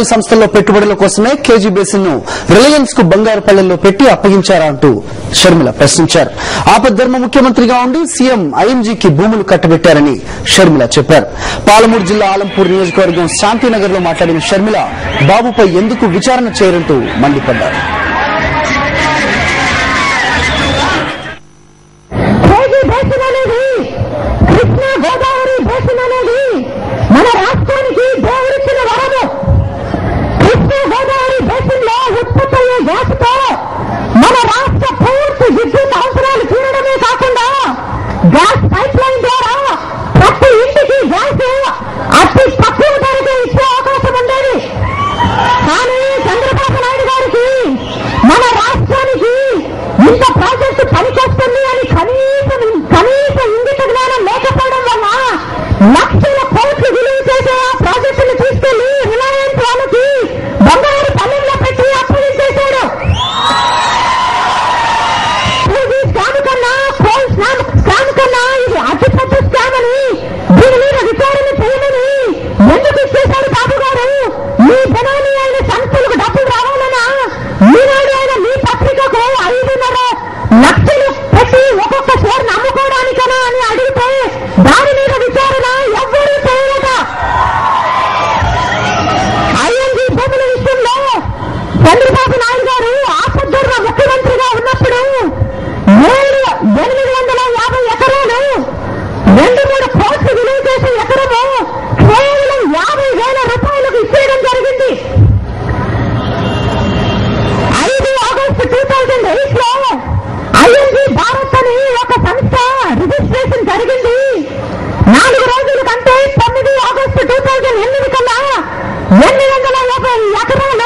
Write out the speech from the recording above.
Private సంస్థల్లో పెట్టుబడుల కోసమే కేజీ బేసిన్ ను రిలయన్స్ కు బంగారు పల్లెల్లో పెట్టి అప్పగించారా అంటూ షర్మిల ప్రశ్నించారు. ఆపద్ధర్మ ముఖ్యమంత్రిగా ఉండి సీఎం ఐఎంజీకి భూములు కట్టబెట్టారని షర్మిల చెప్పారు. పాలమూరు జిల్లా ఆలంపూర్ నియోజకవర్గం శాంతినగర్ లో మాట్లాడిన షర్మిల బాబుపై ఎందుకు విచారణ చేయరంటూ మండిపడ్డారు. మన రాష్ట్రానికి దేవుడిచ్చిన వరము. కృష్ణా గోదావరి బేసిన్లో ఉత్పత్తయ్యే గ్యాస్తో మన రాష్ట్ర పూర్తి విద్యుత్ అవసరాలు తీరడమే కాకుండా గ్యాస్ పైప్ లైన్ ద్వారా ప్రతి ఇంటికి గ్యాస్ అతి తక్కువ ధరకే ఇచ్చే అవకాశం ఉండేది. కానీ చంద్రబాబు నాయుడు గారికి మన రాష్ట్రానికి ఇంత ప్రాజెక్టు పనిచేస్తుంది అని కనీస ఇంగిత జ్ఞానం లేకపోవడం వల్ల లక్షల కోట్లు విలువ చేసే ఆ ప్రాజెక్టును తీసుకెళ్లి రిలయన్స్ వాళ్ళకి బంగారు పల్లెల్లో పెట్టి అప్పగించేశాడు. స్కామ్ కన్నా ఇది అతిపెద్ద స్కామ్ అని దీని మీద విచారణ చేయమని ఎందుకు ఇచ్చేశాడు బాబు గారు? మీ బెనామీ అయిన సంస్థలకు డబ్బులు రావాలన్నా ఈనాడు అయిన మీ పత్రికకు 5.5 లక్షలు పెట్టి ఒక్కొక్క షేర్ను అమ్ముకోవడానికనా అని అడిగితే దాని మీద విచారణ ఎవ్వరూ చేయలేక ఐఎన్జీ భూముల విషయంలో చంద్రబాబు నాయుడు గారు ఆపద్ధర్మ ముఖ్యమంత్రిగా ఉన్నప్పుడు 850 ఎకరాలు 2-3 కోట్లు విలువ చేసే ఎకరము కేవలం 50,000 రూపాయలకు ఇచ్చేయడం జరిగింది. 5 ఆగస్టు 2008 లో ఐఎన్జీ భారత్ అని ఒక సంస్థ రిజిస్ట్రేషన్ జరిగింది. 4 రోజుల కంటే 9 ఆగస్టు 2008 కల్లా 850 ఎకరాలు